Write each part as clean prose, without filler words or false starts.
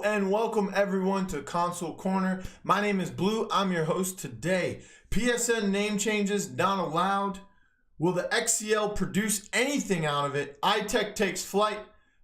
and welcome everyone to Console Corner. My name is Blue. I'm your host today. PSN name changes not allowed. Will the XCL produce anything out of it? iTech takes flight.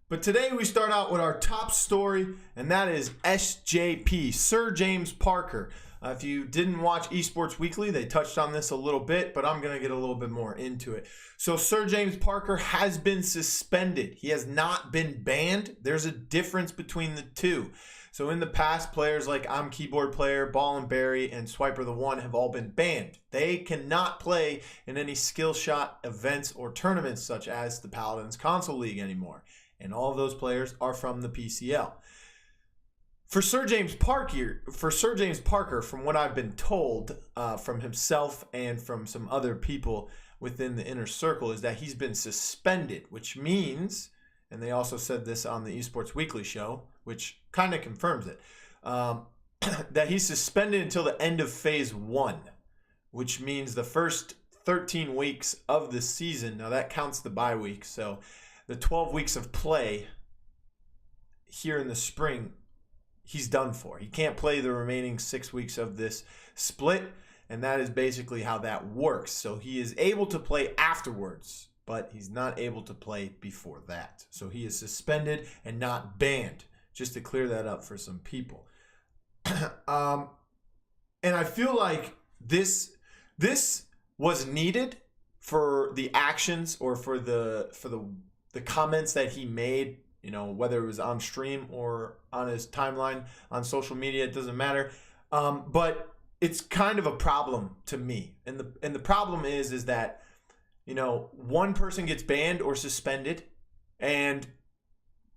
But today we start out with our top story, and that is SJP, Sir James Parker. If you didn't watch Esports Weekly, they touched on this a little bit, but I'm going to get a little bit more into it. So Sir James Parker has been suspended. He has not been banned. There's a difference between the two. So in the past, players like I'm Keyboard Player, Ball and Barry, and Swiper the One have all been banned. They cannot play in any skill shot events or tournaments such as the Paladins Console League anymore. And all of those players are from the PCL. For Sir James Parker, from what I've been told from himself and from some other people within the inner circle, is that he's been suspended, which means, and they also said this on the Esports Weekly show, which kind of confirms it, that he's suspended until the end of Phase 1, which means the first 13 weeks of the season. Now that counts the bye week, so the 12 weeks of play here in the spring, he's done for. He can't play the remaining 6 weeks of this split, and that is basically how that works. So he is able to play afterwards, but he's not able to play before that. So he is suspended and not banned, just to clear that up for some people. And I feel like this was needed for the actions or for the comments that he made. You know, whether it was on stream or on his timeline on social media, it doesn't matter. But it's kind of a problem to me. And the problem is that, you know, one person gets banned or suspended, and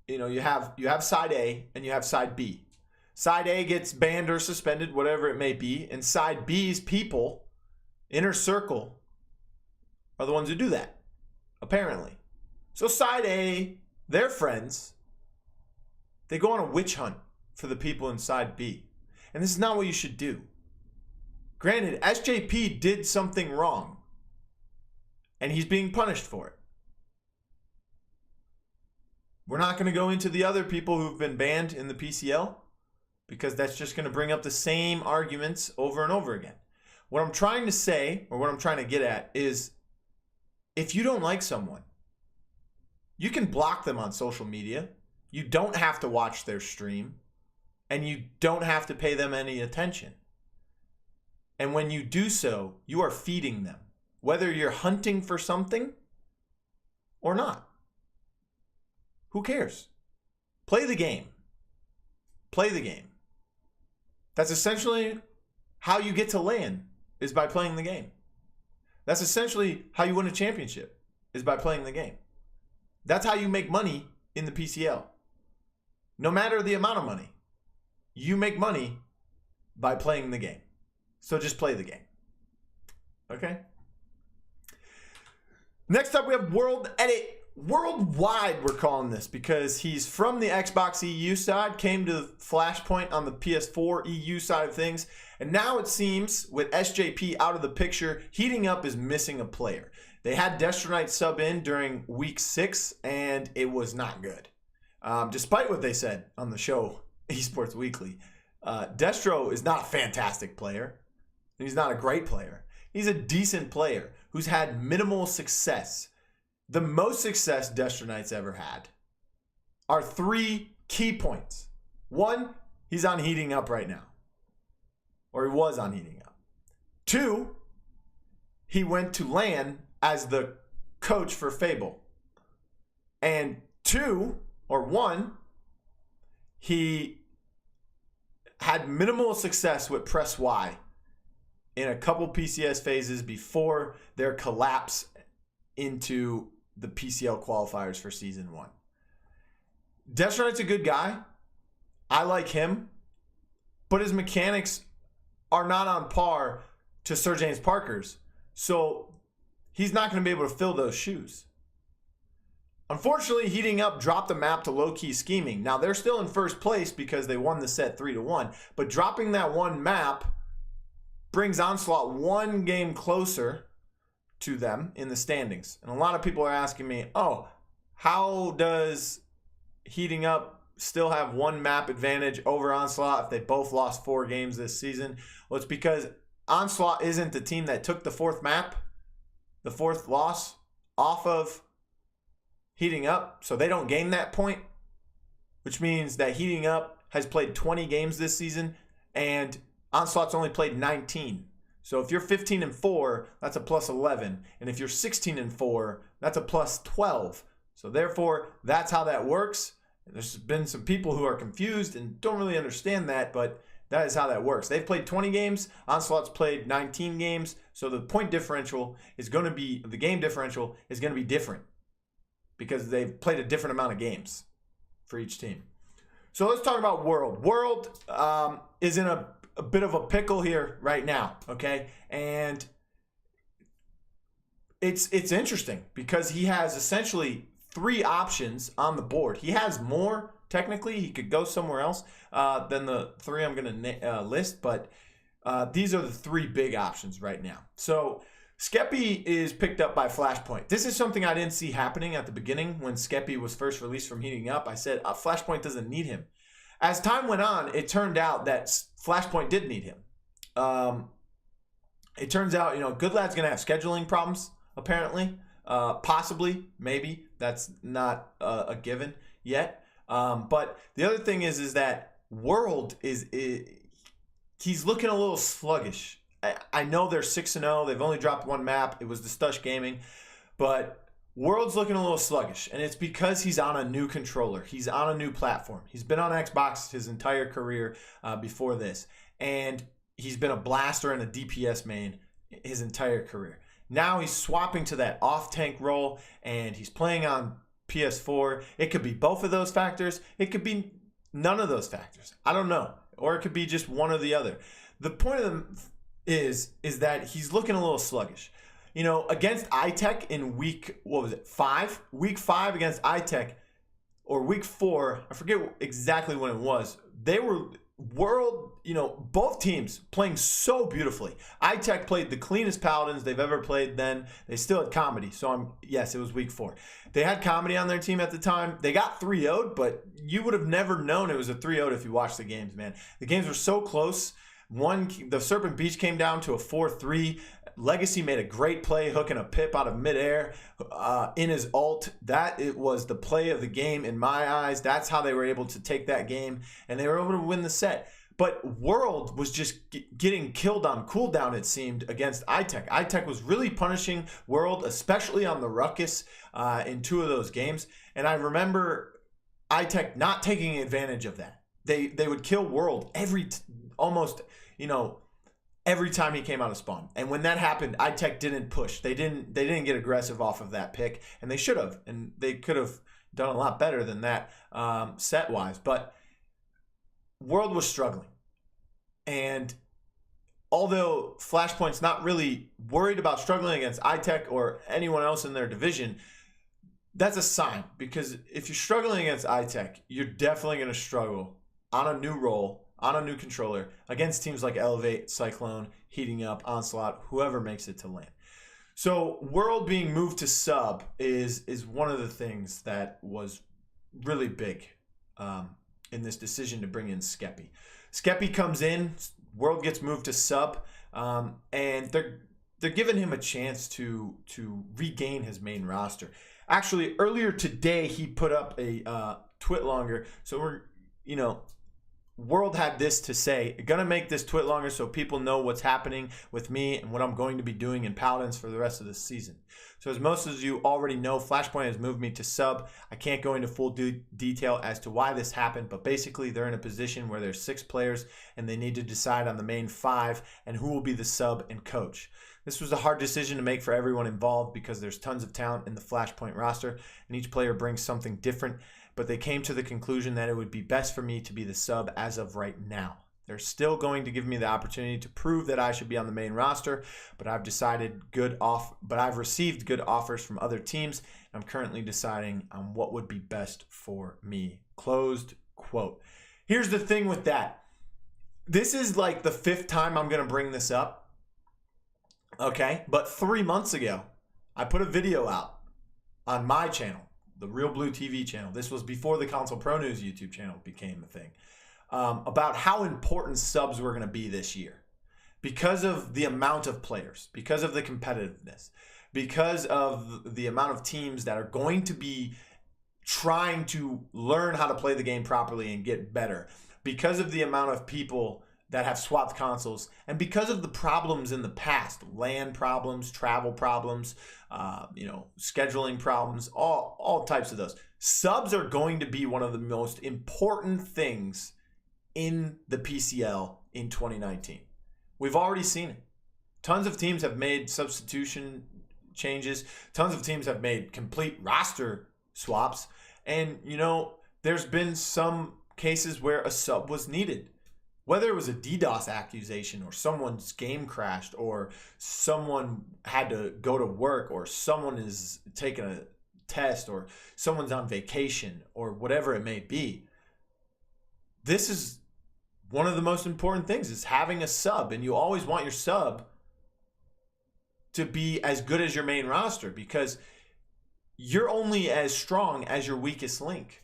you know, you have side A and you have side B. Side A gets banned or suspended, whatever it may be, and side B's people, inner circle, are the ones who do that, apparently. So side A, their friends, they go on a witch hunt for the people inside B. And this is not what you should do. Granted, SJP did something wrong, and he's being punished for it. We're not going to go into the other people who've been banned in the PCL, because that's just going to bring up the same arguments over and over again. What I'm trying to say, or what I'm trying to get at, is if you don't like someone, you can block them on social media. You don't have to watch their stream, and you don't have to pay them any attention. And when you do so, you are feeding them, whether you're hunting for something or not. Who cares? Play the game. Play the game. That's essentially how you get to LAN, is by playing the game. That's essentially how you win a championship, is by playing the game. That's how you make money in the PCL. No matter the amount of money, you make money by playing the game. So just play the game. Okay? Next up, we have Wrld Edit. Worldwide, we're calling this, because he's from the Xbox EU side, came to Flashpoint on the PS4 EU side of things, and now it seems, with SJP out of the picture, Heating Up is missing a player. They had Destronite sub in during week 6, and it was not good. Despite what they said on the show, Esports Weekly, Destro is not a fantastic player. He's not a great player. He's a decent player who's had minimal success. The most success Destronite's ever had are 3 key points. 1, he's on Heating Up right now. Or he was on Heating Up. 2, he went to LAN as the coach for Fable. And 1, he had minimal success with Press Y in a couple PCS phases before their collapse into the PCL qualifiers for Season 1. Destronite's a good guy. I like him. But his mechanics are not on par to Sir James Parker's. So he's not going to be able to fill those shoes. Unfortunately, Heating Up dropped the map to Low-Key Scheming. Now, they're still in first place because they won the set 3-1. But dropping that one map brings Onslaught one game closer to them in the standings. And a lot of people are asking me, oh, how does Heating Up still have one map advantage over Onslaught if they both lost 4 games this season? Well, it's because Onslaught isn't the team that took the 4th map, the 4th loss, off of Heating Up. So they don't gain that point, which means that Heating Up has played 20 games this season and Onslaught's only played 19. So if you're 15-4, that's a plus 11. And if you're 16-4, that's a plus 12. So therefore, that's how that works. There's been some people who are confused and don't really understand that, but that is how that works. They've played 20 games. Onslaught's played 19 games. So the point differential is going to be, the game differential is going to be different because they've played a different amount of games for each team. So let's talk about Wrld. Wrld is in a bit of a pickle here right now, okay? And it's interesting because he has essentially 3 options on the board. He has more, technically. He could go somewhere else than the 3 I'm going to list, but these are the 3 big options right now. So Skeppy is picked up by Flashpoint. This is something I didn't see happening at the beginning when Skeppy was first released from Heating Up. I said, Flashpoint doesn't need him. As time went on, it turned out that Flashpoint did need him. It turns out, Goodlad's going to have scheduling problems, apparently. Possibly, maybe. That's not a given yet. But the other thing is that Wrld he's looking a little sluggish. I know they're 6-0. They've only dropped 1 map. It was the Stush Gaming. But Wrld's looking a little sluggish, and it's because he's on a new controller. He's on a new platform. He's been on Xbox his entire career before this, and he's been a blaster and a DPS main his entire career. Now he's swapping to that off-tank role, and he's playing on PS4. It could be both of those factors. It could be none of those factors. I don't know. Or it could be just one or the other. The point of them is that he's looking a little sluggish. Against iTech in week 5? Week 5 against iTech, or week 4, I forget exactly when it was. They were Wrld, both teams playing so beautifully. iTech played the cleanest Paladins they've ever played then. They still had Comedy, so yes, it was week 4. They had Comedy on their team at the time. They got 3-0'd, but you would have never known it was a 3-0'd if you watched the games, man. The games were so close. The Serpent Beach came down to a 4-3. Legacy made a great play hooking a Pip out of midair in his ult. It was the play of the game in my eyes. That's how they were able to take that game, and they were able to win the set. But Wrld was just getting killed on cooldown, it seemed, against iTech. iTech was really punishing Wrld, especially on the Ruckus in 2 of those games. And I remember iTech not taking advantage of that. They would kill Wrld almost every time he came out of spawn. And when that happened, iTech didn't push. They didn't get aggressive off of that pick, and they should have. And they could have done a lot better than that set-wise. But Wrld was struggling. And although Flashpoint's not really worried about struggling against iTech or anyone else in their division, that's a sign. Because if you're struggling against iTech, you're definitely going to struggle on a new role, on a new controller, against teams like Elevate, Cyclone, Heating Up, Onslaught, whoever makes it to LAN. So Wrld being moved to sub is one of the things that was really big in this decision to bring in Skeppy. Skeppy comes in, Wrld gets moved to sub, and they're giving him a chance to regain his main roster. Actually, earlier today, he put up a twit longer, so Wrld had this to say: gonna make this twit longer so people know what's happening with me and what I'm going to be doing in Paladins for the rest of the season. So as most of you already know, Flashpoint has moved me to sub. I can't go into full detail as to why this happened, but basically they're in a position where there's 6 players and they need to decide on the main 5 and who will be the sub and coach. This was a hard decision to make for everyone involved because there's tons of talent in the Flashpoint roster and each player brings something different. But they came to the conclusion that it would be best for me to be the sub as of right now. They're still going to give me the opportunity to prove that I should be on the main roster, but I've received good offers from other teams. I'm currently deciding on what would be best for me. Closed quote. Here's the thing with that. This is like the 5th time I'm going to bring this up. Okay, but 3 months ago, I put a video out on my channel the Real Blue TV channel. This was before the Console Pro News YouTube channel became a thing. About how important subs were going to be this year because of the amount of players, because of the competitiveness, because of the amount of teams that are going to be trying to learn how to play the game properly and get better, because of the amount of people that have swapped consoles, and because of the problems in the past, LAN problems, travel problems, scheduling problems, all types of those. Subs are going to be one of the most important things in the PCL in 2019. We've already seen it. Tons of teams have made substitution changes. Tons of teams have made complete roster swaps. And, there's been some cases where a sub was needed. Whether it was a DDoS accusation or someone's game crashed or someone had to go to work or someone is taking a test or someone's on vacation or whatever it may be. This is one of the most important things, is having a sub, and you always want your sub to be as good as your main roster because you're only as strong as your weakest link.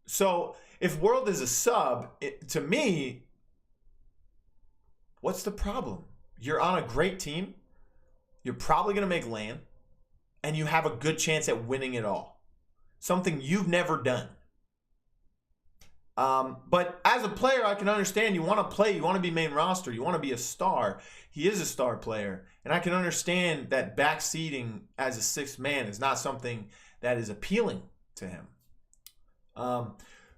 So if Wrld is a sub, to me, what's the problem? You're on a great team. You're probably going to make LAN, and you have a good chance at winning it all. Something you've never done. But as a player, I can understand you want to play, you want to be main roster, you want to be a star. He is a star player, and I can understand that backseating as a sixth man is not something that is appealing to him.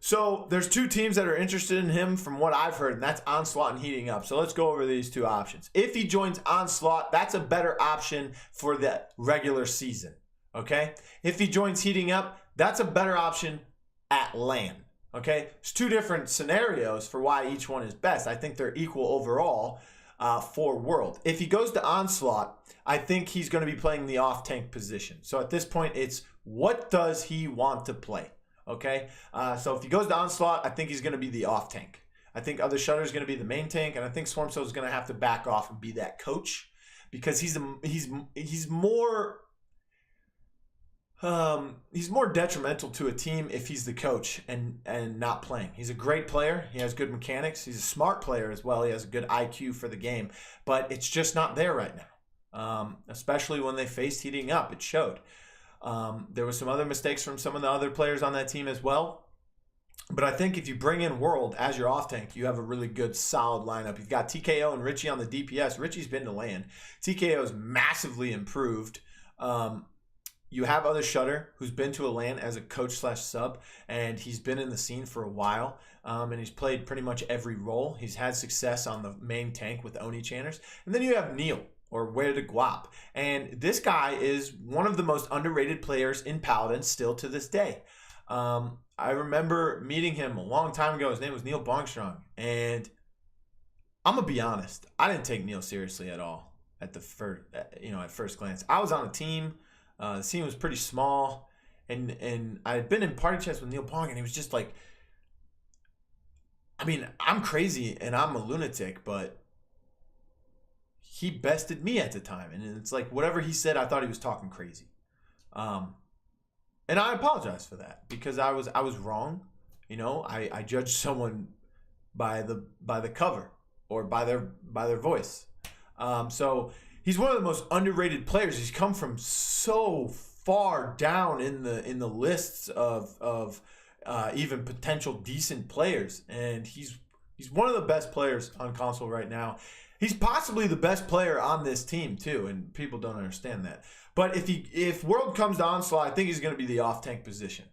So there's two teams that are interested in him from what I've heard, and that's Onslaught and Heating Up. So let's go over these two options. If he joins Onslaught, that's a better option for the regular season, okay? If he joins Heating Up, that's a better option at LAN, okay? There's two different scenarios for why each one is best. I think they're equal overall for Wrld. If he goes to Onslaught, I think he's going to be playing the off-tank position. So at this point, it's what does he want to play? Okay, so if he goes to Onslaught, I think he's going to be the off tank. I think Other Shutter is going to be the main tank, and I think Swarmso is going to have to back off and be that coach because he's more detrimental to a team if he's the coach and not playing. He's a great player. He has good mechanics. He's a smart player as well. He has a good IQ for the game, but it's just not there right now. Especially when they faced Heating Up, it showed. There was some other mistakes from some of the other players on that team as well. But I think if you bring in Wrld as your off-tank, you have a really good, solid lineup. You've got TKO and Richie on the DPS. Richie's been to LAN. TKO's massively improved. You have Other Shutter, who's been to a LAN as a coach/sub, and he's been in the scene for a while. And he's played pretty much every role. He's had success on the main tank with Oni Channers. And then you have Neil, or Where to Guap. And this guy is one of the most underrated players in Paladin still to this day. I remember meeting him a long time ago. His name was Neil Bongstrong. And I'm going to be honest, I didn't take Neil seriously at all at first glance. I was on a team. The team was pretty small. And I had been in party chats with Neil Bong, and he was just like, I mean, I'm crazy and I'm a lunatic, but he bested me at the time, and it's like whatever he said, I thought he was talking crazy, and I apologize for that because I was wrong. I judged someone by the cover or by their voice. So he's one of the most underrated players. He's come from so far down in the lists of even potential decent players, and he's one of the best players on console right now. He's possibly the best player on this team too, and people don't understand that. But if Wrld comes to Onslaught, I think he's going to be the off-tank position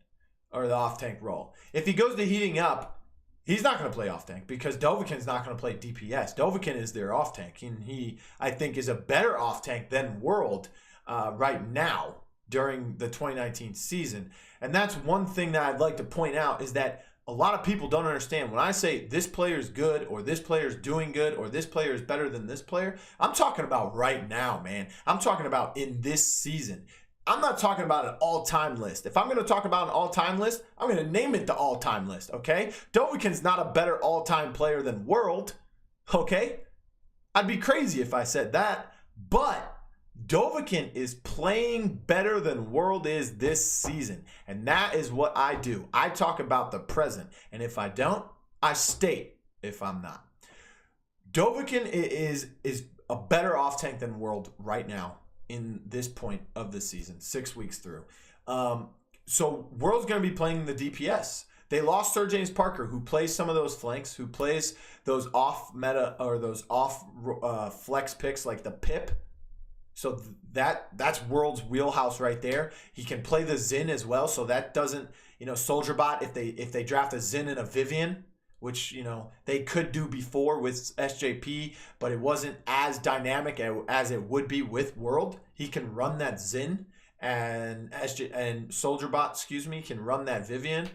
or the off-tank role. If he goes to Heating Up, he's not going to play off-tank because Dovahkiin's not going to play DPS. Dovahkiin is their off-tank, and he, I think, is a better off-tank than Wrld right now during the 2019 season. And that's one thing that I'd like to point out is that a lot of people don't understand. When I say this player is good or this player is doing good or this player is better than this player, I'm talking about right now, man. I'm talking about in this season. I'm not talking about an all-time list. If I'm going to talk about an all-time list, I'm going to name it the all-time list, okay? Dovahkiin's not a better all-time player than Wrld, okay? I'd be crazy if I said that, but Dovahkiin is playing better than Wrld is this season. And that is what I do. I talk about the present. And if I don't, I state if I'm not. Dovahkiin is a better off-tank than Wrld right now in this point of the season, 6 weeks through. So Wrld's going to be playing the DPS. They lost SirJamesParker, who plays some of those flanks, who plays those off-meta or those off-flex picks like the Pip. So that's Wrld's wheelhouse right there. He can play the Xin as well, so that doesn't, SoldierBot, if they draft a Xin and a Vivian, which, they could do before with SJP, but it wasn't as dynamic as it would be with Wrld. He can run that Xin, and SoldierBot, can run that Vivian.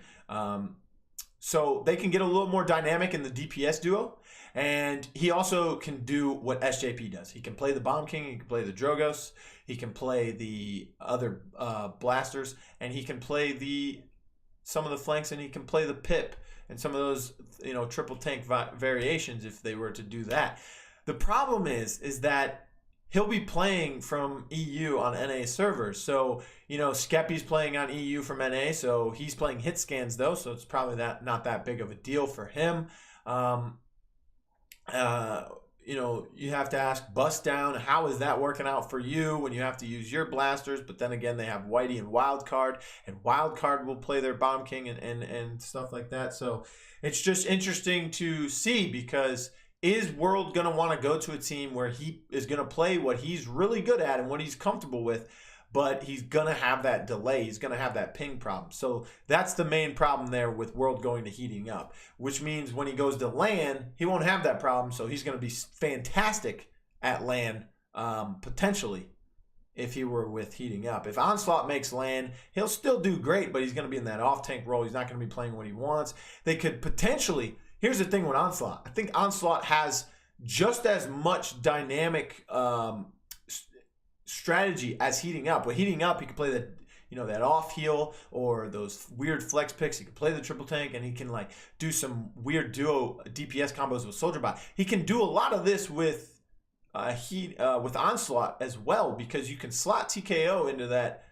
So they can get a little more dynamic in the DPS duo. And he also can do what SJP does. He can play the Bomb King, he can play the Drogos, he can play the other blasters, and he can play some of the flanks, and he can play the Pip and some of those triple tank variations if they were to do that. The problem is that he'll be playing from EU on NA servers. So, Skeppy's playing on EU from NA, so he's playing hit scans though, so it's probably not that big of a deal for him. You have to ask Bust Down, how is that working out for you when you have to use your blasters? But then again, they have Whitey and Wildcard, and Wildcard will play their Bomb King and stuff like that. So it's just interesting to see, because is Wrld going to want to go to a team where he is going to play what he's really good at and what he's comfortable with, but he's going to have that delay. He's going to have that ping problem. So that's the main problem there with Wrld going to heating up, which means when he goes to LAN, he won't have that problem. So he's going to be fantastic at LAN, potentially, if he were with heating up. If Onslaught makes LAN, he'll still do great, but he's going to be in that off-tank role. He's not going to be playing what he wants. They could potentially... Here's the thing with Onslaught. I think Onslaught has just as much dynamic strategy as heating up. With heating up, he can play that off heal or those weird flex picks. He can play the triple tank, and he can do some weird duo DPS combos with SoldierBot. He can do a lot of this with Onslaught as well, because you can slot TKO into that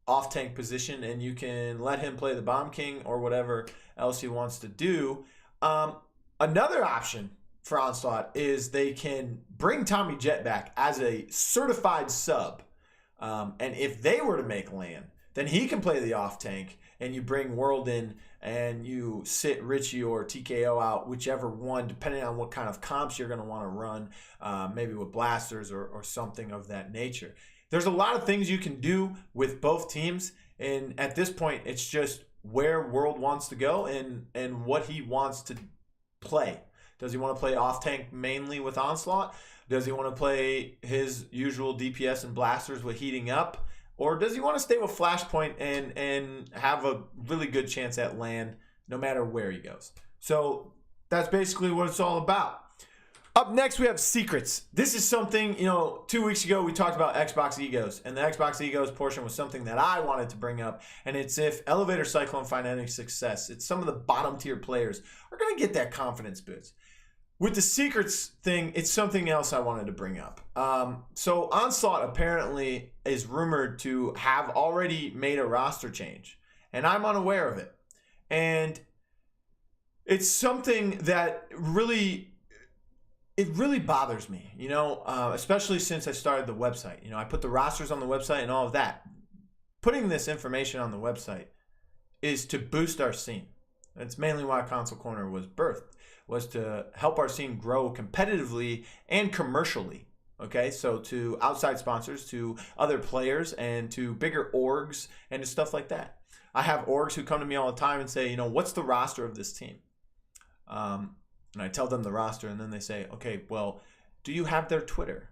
off tank position, and you can let him play the Bomb King or whatever else he wants to do. Another option for Onslaught is they can bring Tommy Jet back as a certified sub. And if they were to make LAN, then he can play the off tank, and you bring Wrld in and you sit Richie or TKO out, whichever one, depending on what kind of comps you're going to want to run, maybe with blasters or something of that nature. There's a lot of things you can do with both teams, and at this point, it's just where Wrld wants to go and what he wants to play. Does he want to play off-tank mainly with Onslaught? Does he want to play his usual DPS and blasters with heating up? Or does he want to stay with Flashpoint and have a really good chance at LAN no matter where he goes? So that's basically what it's all about. Up next, we have secrets. This is something, 2 weeks ago we talked about Xbox Egos, and the Xbox Egos portion was something that I wanted to bring up, and it's if Elevator Cyclone find any success. It's some of the bottom tier players are going to get that confidence boost. With the secrets thing, it's something else I wanted to bring up. So Onslaught apparently is rumored to have already made a roster change, and I'm unaware of it. And it's something that really bothers me, especially since I started the website. I put the rosters on the website and all of that. Putting this information on the website is to boost our scene. That's mainly why Console Corner was birthed, was to help our scene grow competitively and commercially. Okay, so to outside sponsors, to other players, and to bigger orgs and to stuff like that. I have orgs who come to me all the time and say, what's the roster of this team? And I tell them the roster, and then they say, okay, well, do you have their Twitter?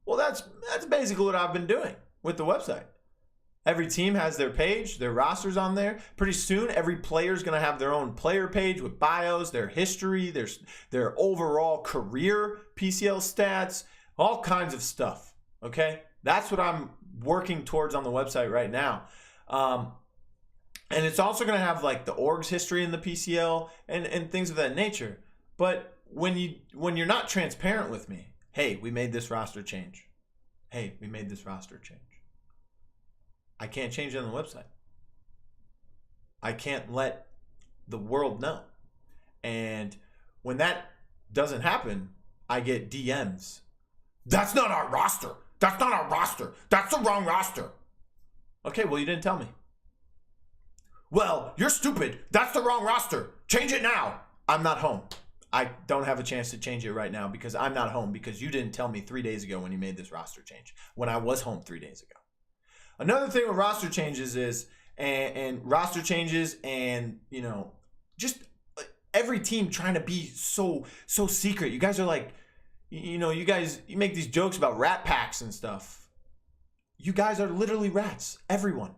Well, that's basically what I've been doing with the website. Every team has their page, their rosters on there. Pretty soon, every player is going to have their own player page with bios, their history, their overall career, PCL stats, all kinds of stuff, okay? That's what I'm working towards on the website right now. And it's also going to have the org's history in the PCL and things of that nature. But when you're not transparent with me, hey, we made this roster change. hey, we made this roster change. I can't change it on the website. I can't let the world know. And when that doesn't happen, I get DMs. That's not our roster. That's not our roster. That's the wrong roster. Okay, well, you didn't tell me. Well, you're stupid. That's the wrong roster. Change it now. I'm not home. I don't have a chance to change it right now because I'm not home because you didn't tell me 3 days ago when you made this roster change, when I was home 3 days ago. Another thing with roster changes is, and roster changes and, you know, just every team trying to be so secret. You guys are like, you know, you make these jokes about rat packs and stuff. You guys are literally rats. Everyone.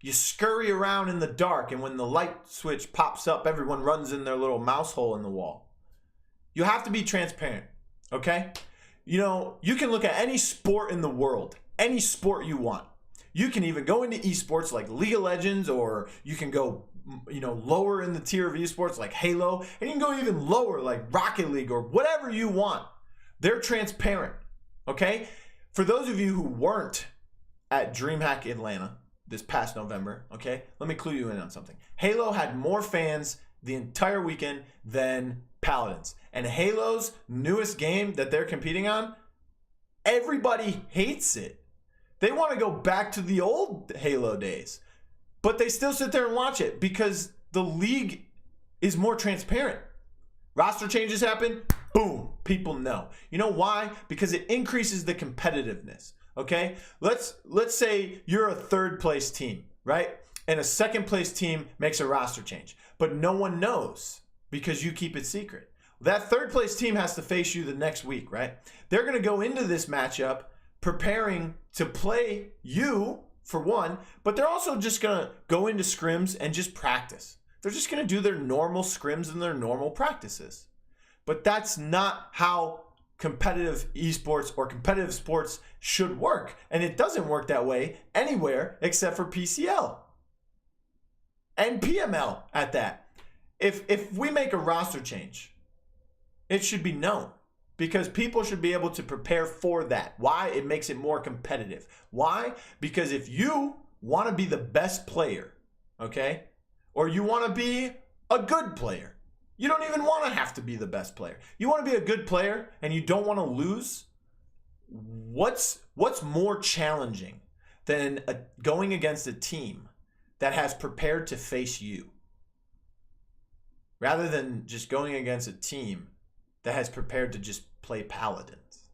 You scurry around in the dark, and when the light switch pops up, everyone runs in their little mouse hole in the wall. You have to be transparent, okay? You know, you can look at any sport in the world, any sport you want. You can even go into esports like League of Legends, or you can go, you know, lower in the tier of esports like Halo, and you can go even lower like Rocket League or whatever you want. They're transparent, okay? For those of you who weren't at DreamHack Atlanta this past November, okay, let me clue you in on something. Halo had more fans the entire weekend than Paladins. And Halo's newest game that they're competing on, everybody hates it. They want to go back to the old Halo days. But they still sit there and watch it because the league is more transparent. Roster changes happen, boom, people know. You know why? Because it increases the competitiveness. Okay, let's say you're a third place team, right? And a second place team makes a roster change, but no one knows because you keep it secret. That third place team has to face you the next week, right? They're going to go into this matchup preparing to play you for one, but they're also just going to go into scrims and just practice. They're just going to do their normal scrims and their normal practices. But that's not how competitive esports or competitive sports should work. And it doesn't work that way anywhere except for PCL and PML at that. If we make a roster change, it should be known because people should be able to prepare for that. Why? It makes it more competitive. Why? Because if you want to be the best player, okay, or you want to be a good player, you don't even want to have to be the best player. You want to be a good player and you don't want to lose. What's more challenging than going against a team that has prepared to face you, rather than just going against a team that has prepared to just play Paladins?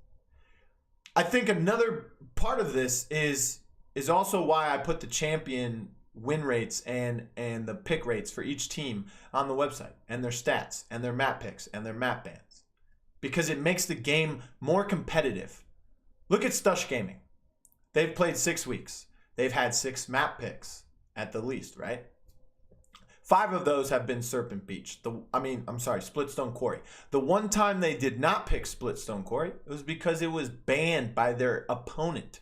I think another part of this is also why I put the champion win rates and the pick rates for each team on the website, and their stats and their map picks and their map bans, because it makes the game more competitive. Look at Stush Gaming. They've played 6 weeks. They've had 6 map picks at the least, right? 5 of those have been Serpent Beach. Splitstone Quarry. The one time they did not pick Splitstone Quarry, it was because it was banned by their opponent.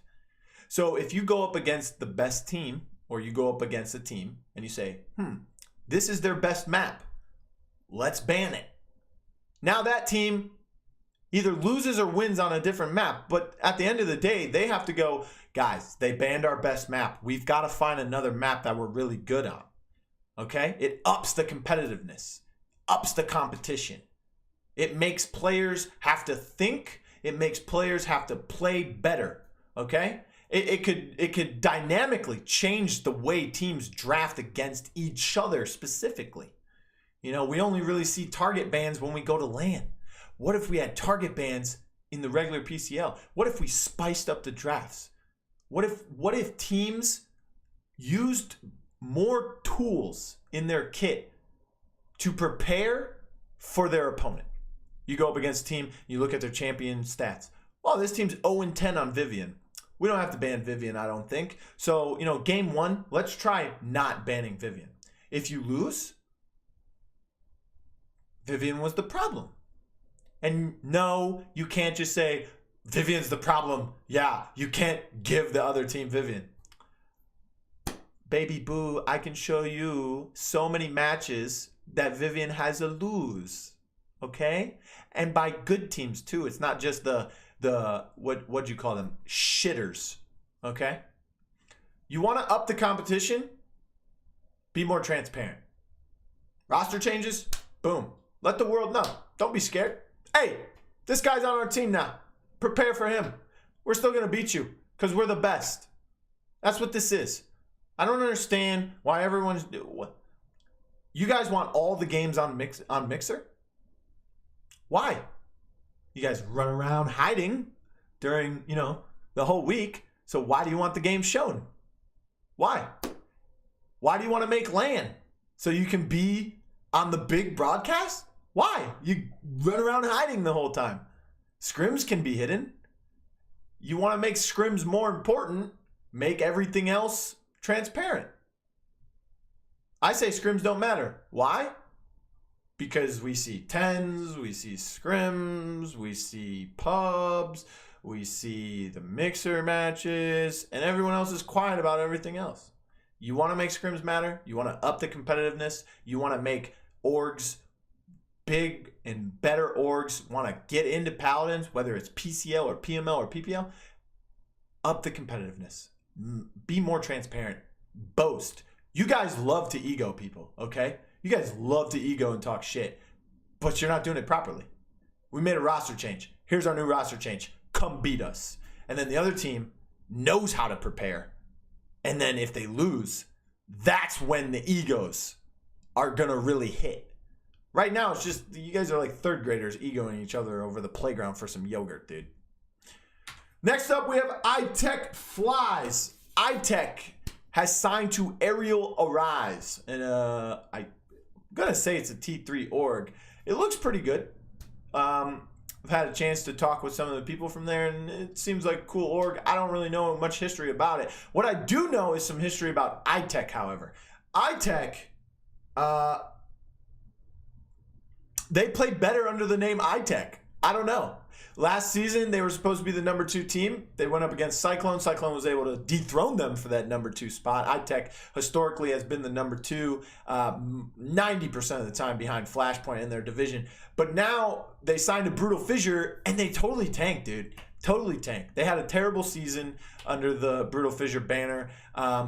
So if you go up against the best team, or you go up against a team and you say, this is their best map, let's ban it. Now that team either loses or wins on a different map, but at the end of the day, they have to go, guys, they banned our best map. We've got to find another map that we're really good on. Okay? It ups the competitiveness, ups the competition. It makes players have to think. It makes players have to play better. Okay? It could dynamically change the way teams draft against each other specifically. You know, we only really see target bans when we go to LAN. What if we had target bans in the regular PCL? What if we spiced up the drafts? What if teams used more tools in their kit to prepare for their opponent? You go up against a team, you look at their champion stats. Oh, this team's 0-10 on Vivian. We don't have to ban Vivian, I don't think. So, you know, game 1, let's try not banning Vivian. If you lose, Vivian was the problem. And no, you can't just say, Vivian's the problem. Yeah, you can't give the other team Vivian. Baby boo, I can show you so many matches that Vivian has a lose. Okay? And by good teams too. It's not just the what'd you call them? Shitters. Okay? You want to up the competition? Be more transparent. Roster changes? Boom. Let the world know. Don't be scared. Hey, this guy's on our team now. Prepare for him. We're still going to beat you because we're the best. That's what this is. I don't understand why everyone's... What? You guys want all the games on Mixer? Why? You guys run around hiding during, the whole week. So why do you want the game shown? Why? Why do you want to make LAN? So you can be on the big broadcast? Why? You run around hiding the whole time. Scrims can be hidden. You want to make scrims more important, make everything else transparent. I say scrims don't matter. Why? Because we see tens, we see scrims, we see pubs, we see the mixer matches, and everyone else is quiet about everything else. You want to make scrims matter? You want to up the competitiveness? You want to make orgs big and better orgs want to get into Paladins, whether it's PCL or PML or PPL? Up the competitiveness. Be more transparent. Boast. You guys love to ego people, okay? You guys love to ego and talk shit, but you're not doing it properly. We made a roster change. Here's our new roster change. Come beat us. And then the other team knows how to prepare. And then if they lose, that's when the egos are going to really hit. Right now, it's just you guys are like third graders egoing each other over the playground for some yogurt, dude. Next up, we have iTech Flies. iTech has signed to Aerial Arise. And I'm going to say it's a T3 org. It looks pretty good. I've had a chance to talk with some of the people from there, and it seems like a cool org. I don't really know much history about it. What I do know is some history about iTech, however. iTech, they played better under the name iTech. I don't know. Last season, they were supposed to be the number 2 team. They went up against Cyclone. Cyclone was able to dethrone them for that number 2 spot. iTech historically has been the number 2 90% of the time behind Flashpoint in their division. But now they signed a Brutal Fissure, and they totally tanked, dude. Totally tanked. They had a terrible season under the Brutal Fissure banner.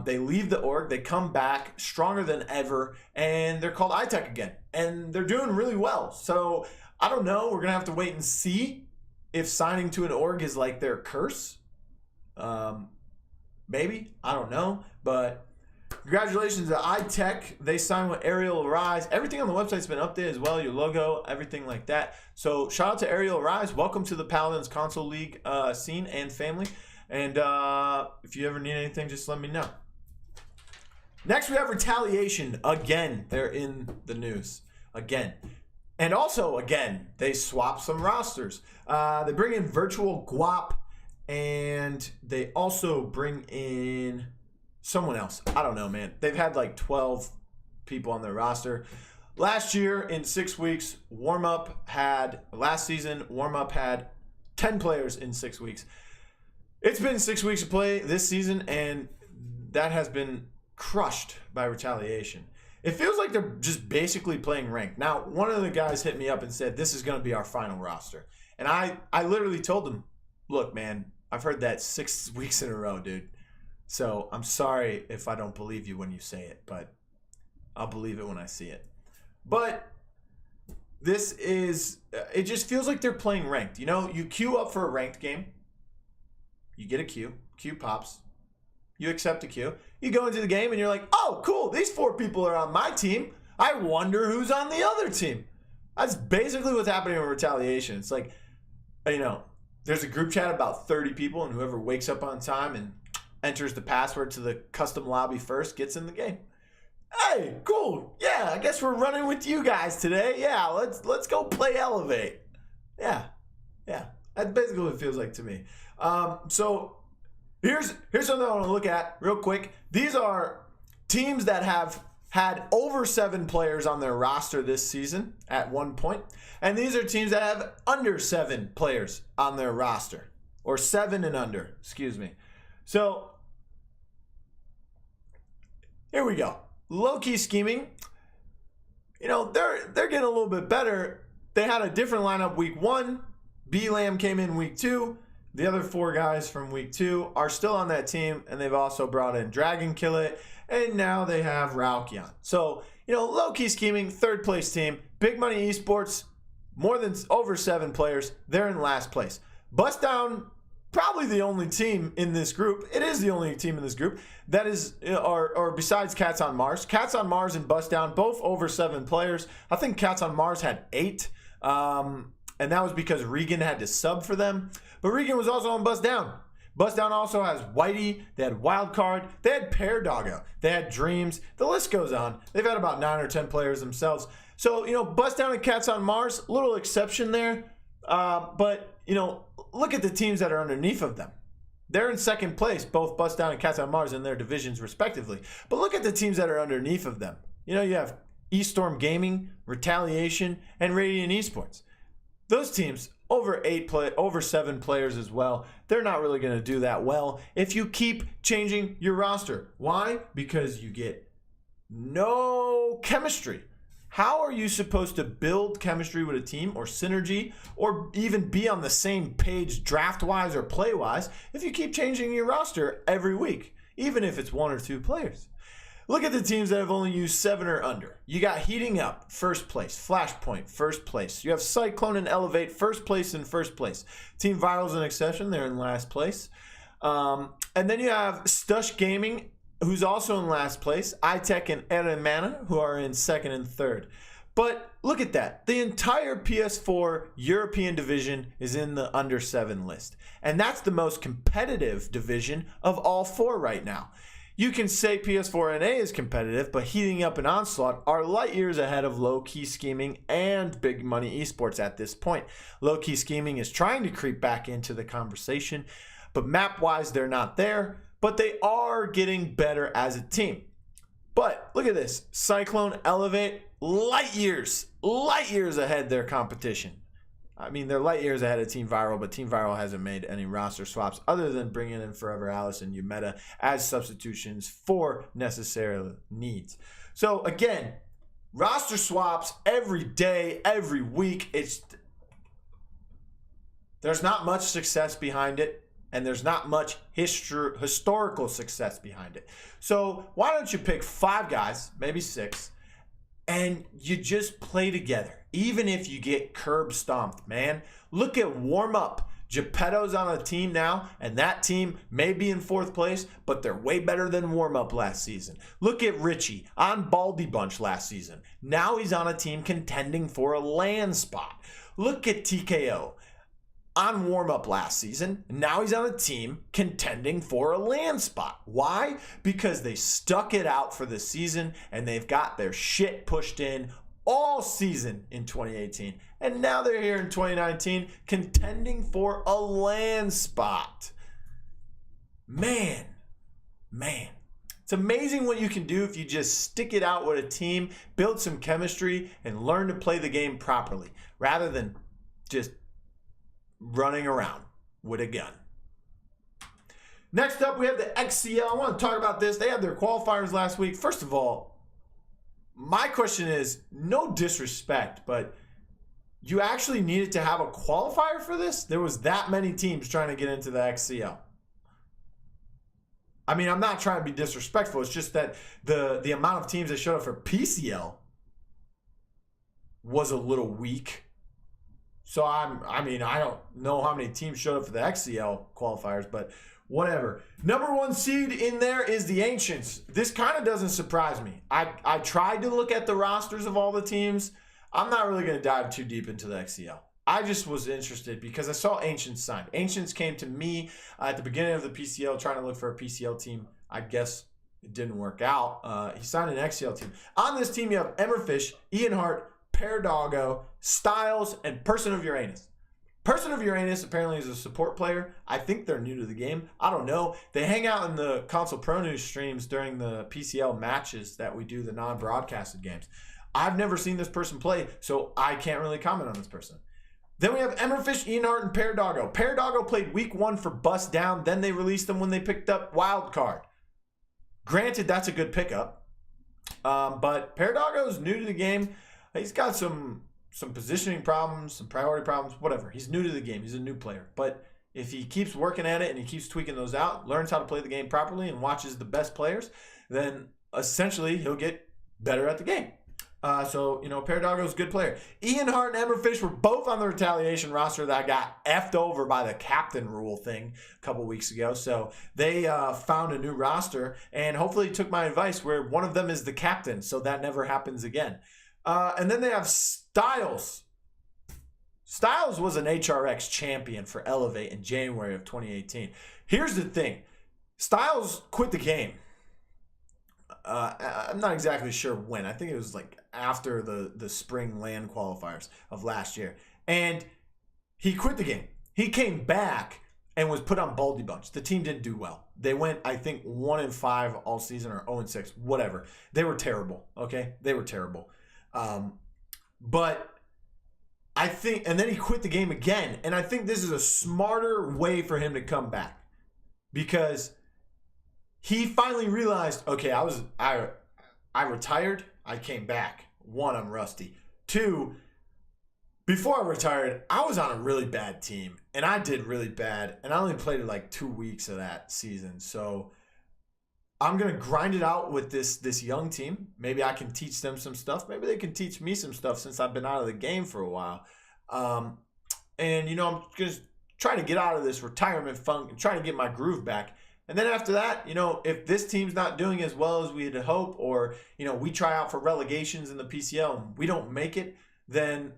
They leave the org. They come back stronger than ever, and they're called iTech again. And they're doing really well. So I don't know. We're going to have to wait and see if signing to an org is like their curse. Maybe. I don't know. But congratulations to iTech. They signed with Aerial Arise. Everything on the website's been updated as well. Your logo, everything like that. So shout out to Aerial Arise. Welcome to the Paladins Console League scene and family. And if you ever need anything, just let me know. Next, we have Retaliation. Again, they're in the news. Again. And also, again, they swap some rosters. They bring in Virtual Guap, and they also bring in someone else. I don't know, man. They've had like 12 people on their roster. Last year, in 6 weeks, last season, warm-up had 10 players in 6 weeks. It's been 6 weeks of play this season, and that has been crushed by Retaliation. It feels like they're just basically playing ranked. Now, one of the guys hit me up and said, this is going to be our final roster. And I literally told him, look, man, I've heard that 6 weeks in a row, dude. So I'm sorry if I don't believe you when you say it, but I'll believe it when I see it. But this is, it just feels like they're playing ranked. You know, you queue up for a ranked game. You get a queue. Queue pops. You accept a queue. You go into the game and you're like, oh, cool. These 4 people are on my team. I wonder who's on the other team. That's basically what's happening with Retaliation. It's like, there's a group chat about 30 people, and whoever wakes up on time and enters the password to the custom lobby first gets in the game. Hey, cool. Yeah, I guess we're running with you guys today. Yeah, let's go play Elevate. Yeah. That's basically what it feels like to me. So here's something I want to look at real quick. These are teams that have had over 7 players on their roster this season at one point. And these are teams that have under 7 players on their roster. Or 7 and under, excuse me. So, here we go. Low-key scheming. You know, they're getting a little bit better. They had a different lineup week 1. B-Lamb came in week 2. The other 4 guys from week 2 are still on that team, and they've also brought in Dragon Kill It, and now they have Ralkion. So, low-key scheming, third place team. Big Money Esports, over 7 players. They're in last place. Bust Down, probably the only team in this group. It is the only team in this group that is, or besides Cats on Mars. Cats on Mars and Bust Down, both over 7 players. I think Cats on Mars had 8, and that was because Regan had to sub for them. But Regan was also on Bust Down. Bust Down also has Whitey. They had Wildcard. They had Pear Doggo. They had Dreams. The list goes on. They've had about 9 or 10 players themselves. So, Bust Down and Cats on Mars, little exception there. But, look at the teams that are underneath of them. They're in second place, both Bust Down and Cats on Mars in their divisions respectively. But look at the teams that are underneath of them. You have eStorm Gaming, Retaliation, and Radiant Esports. Those teams, over 7 players as well. They're not really going to do that well if you keep changing your roster. Why? Because you get no chemistry. How are you supposed to build chemistry with a team or synergy or even be on the same page draft-wise or play-wise if you keep changing your roster every week, even if it's 1 or 2 players? Look at the teams that have only used 7 or under. You got Heating Up, first place. Flashpoint, first place. You have Cyclone and Elevate, first place and first place. Team Viral's an exception. They're in last place. And then you have Stush Gaming, who's also in last place. iTech and Eremana, who are in second and third. But look at that. The entire PS4 European division is in the under 7 list. And that's the most competitive division of all 4 right now. You can say PS4 NA is competitive, but Heating Up and Onslaught are light years ahead of Low Key Scheming and Big Money Esports at this point. Low Key Scheming is trying to creep back into the conversation, but map-wise, they're not there, but they are getting better as a team. But look at this. Cyclone, Elevate, light years ahead their competition. I mean, they're light years ahead of Team Viral, but Team Viral hasn't made any roster swaps other than bringing in Forever Alice and Umeta as substitutions for necessary needs. So again, roster swaps every day, every week. There's not much success behind it, and there's not much historical success behind it. So why don't you pick 5 guys, maybe 6, and you just play together, even if you get curb stomped, man. Look at Warm Up. Geppetto's on a team now, and that team may be in 4th place, but they're way better than Warm Up last season. Look at Richie on Baldy Bunch last season. Now he's on a team contending for a LAN spot. Look at TKO on Warm Up last season. Now he's on a team contending for a LAN spot. Why? Because they stuck it out for the season and they've got their shit pushed in all season in 2018. And now they're here in 2019 contending for a LAN spot. Man. It's amazing what you can do if you just stick it out with a team, build some chemistry, and learn to play the game properly rather than just running around with a gun. Next up, we have the XCL. I want to talk about this. They had their qualifiers last week. First of all, my question is, no disrespect, but you actually needed to have a qualifier for this? There was that many teams trying to get into the XCL. I mean, I'm not trying to be disrespectful. It's just that the amount of teams that showed up for PCL was a little weak. So I don't know how many teams showed up for the XCL qualifiers, but whatever. Number 1 seed in there is the Ancients. This kind of doesn't surprise me. I tried to look at the rosters of all the teams. I'm not really going to dive too deep into the XCL. I just was interested because I saw Ancients signed. Ancients came to me at the beginning of the PCL trying to look for a PCL team. I guess it didn't work out. He signed an XCL team. On this team, you have Emmerfish, Ian Hart, Pear Doggo, Styles, and Person of Uranus. Person of Uranus apparently is a support player. I think they're new to the game. I don't know. They hang out in the Console Pro News streams during the PCL matches that we do, the non-broadcasted games. I've never seen this person play, so I can't really comment on this person. Then we have Emmerfish, Ian Hart, and Pear Doggo. Pear Doggo played week 1 for Bust Down. Then they released them when they picked up Wildcard. Granted, that's a good pickup. But Pear Doggo is new to the game. He's got some some positioning problems, some priority problems, whatever. He's new to the game. He's a new player. But if he keeps working at it and he keeps tweaking those out, learns how to play the game properly and watches the best players, then essentially he'll get better at the game. So, Paradogo's a good player. Ian Hart and Emmerfish were both on the retaliation roster that got effed over by the captain rule thing a couple weeks ago. So they found a new roster and hopefully took my advice where one of them is the captain, so that never happens again. And then they have Styles. Styles was an HRX champion for Elevate in January of 2018. Here's the thing. Styles quit the game. I'm not exactly sure when. I think it was like after the spring land qualifiers of last year. And he quit the game. He came back and was put on Baldy Bunch. The team didn't do well. They went, I think, 1-5 all season or 0-6, whatever. They were terrible, okay? They were terrible. But I think, and then he quit the game again. And I think this is a smarter way for him to come back. Because he finally realized, okay, I retired, I came back. 1, I'm rusty. 2, before I retired, I was on a really bad team, and I did really bad, and I only played like 2 weeks of that season. So I'm going to grind it out with this young team. Maybe I can teach them some stuff. Maybe they can teach me some stuff since I've been out of the game for a while. And, I'm going to try to get out of this retirement funk and try to get my groove back. And then after that, if this team's not doing as well as we'd hope, or, we try out for relegations in the PCL and we don't make it, then,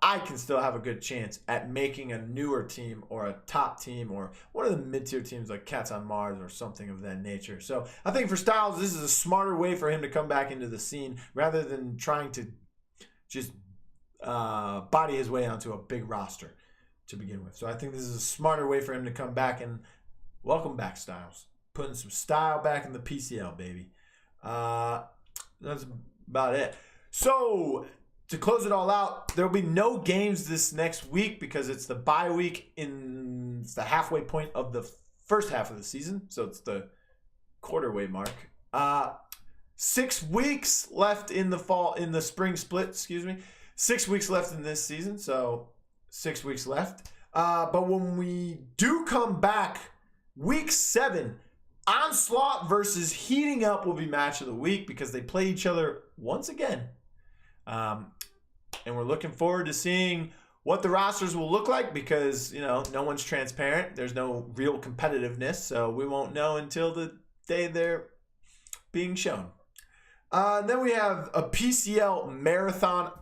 I can still have a good chance at making a newer team or a top team or one of the mid-tier teams like Cats on Mars or something of that nature. So I think for Styles, this is a smarter way for him to come back into the scene rather than trying to just body his way onto a big roster to begin with. So I think this is a smarter way for him to come back, and welcome back, Styles. Putting some style back in the PCL, baby. That's about it. So to close it all out, there will be no games this next week because it's the bye week. It's the halfway point of the first half of the season. So it's the quarterway mark. 6 weeks left in the spring split, 6 weeks left in this season. So 6 weeks left. But when we do come back, Week 7, Onslaught versus Heating Up will be match of the week because they play each other once again. And we're looking forward to seeing what the rosters will look like because, no one's transparent. There's no real competitiveness, so we won't know until the day they're being shown. Then we have a PCL marathon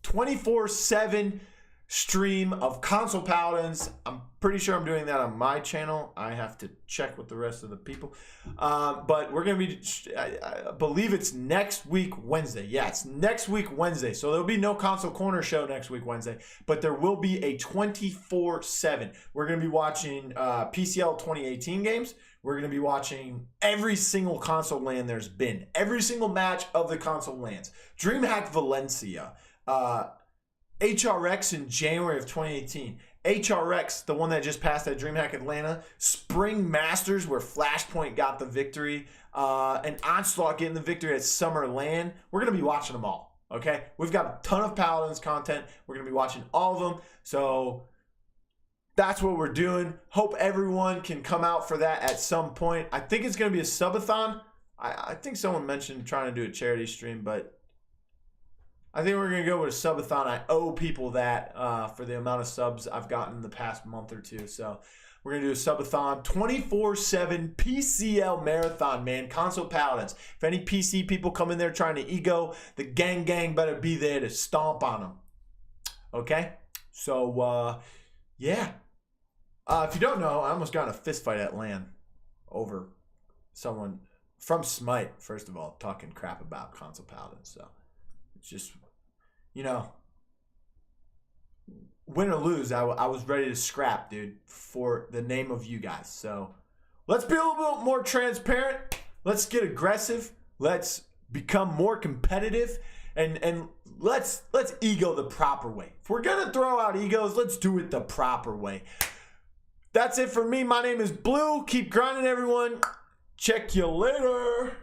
24/7 stream of Console Paladins. I'm pretty sure I'm doing that on my channel. I have to check with the rest of the people. But we're going to be, I believe it's next week Wednesday. Yeah, it's next week Wednesday. So there'll be no Console Corner show next week Wednesday, but there will be a 24/7. We're going to be watching PCL 2018 games. We're going to be watching every single console LAN there's been. Every single match of the console LANs. DreamHack Valencia. HRX in January of 2018. HRX, the one that just passed at DreamHack Atlanta. Spring Masters, where Flashpoint got the victory. And Onslaught getting the victory at Summer LAN. We're going to be watching them all, okay? We've got a ton of Paladins content. We're going to be watching all of them. So that's what we're doing. Hope everyone can come out for that at some point. I think it's going to be a subathon. I think someone mentioned trying to do a charity stream, but I think we're going to go with a subathon. I owe people that for the amount of subs I've gotten in the past month or two. So we're going to do a subathon. 24/7 PCL marathon, man. Console Paladins. If any PC people come in there trying to ego, the gang better be there to stomp on them. Okay? So, yeah. If you don't know, I almost got in a fist fight at LAN over someone from Smite, first of all, talking crap about Console Paladins. So it's just, win or lose, I was ready to scrap, dude, for the name of you guys. So let's be a little bit more transparent. Let's get aggressive. Let's become more competitive. And let's ego the proper way. If we're going to throw out egos, let's do it the proper way. That's it for me. My name is Blue. Keep grinding, everyone. Check you later.